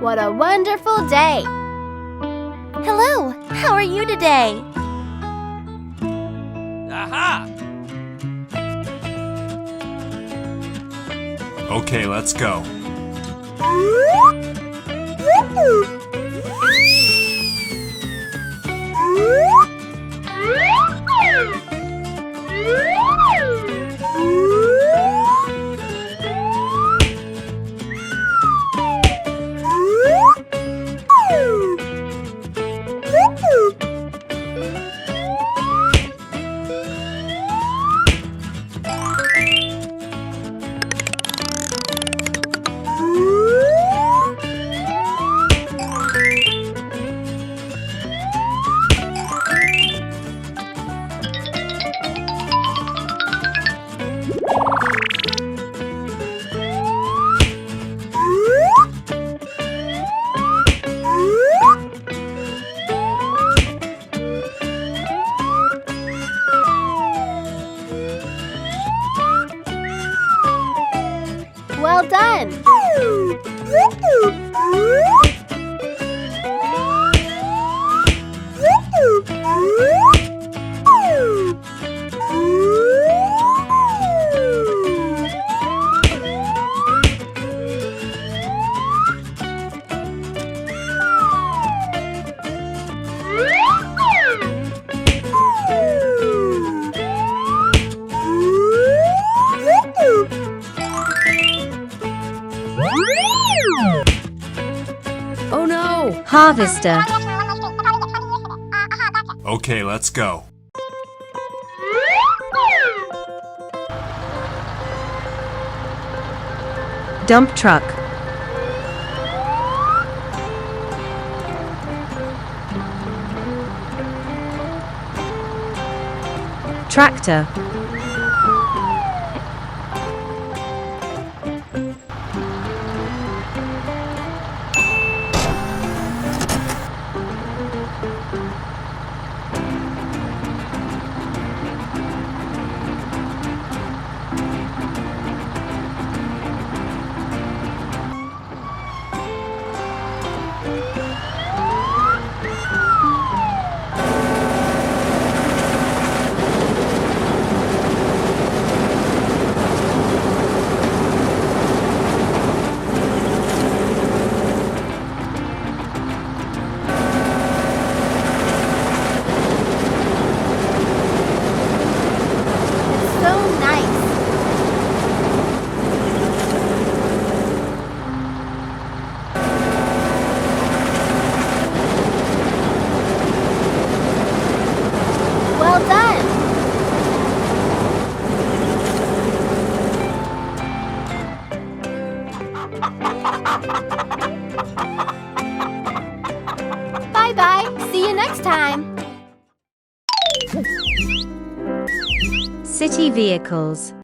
What a wonderful day! Hello, how are you today? Aha! Okay, let's go. Well done! Oh no! Harvester. Okay, let's go. Dump truck. Tractor. So nice! Well done! Bye-bye! See you next time! City vehicles.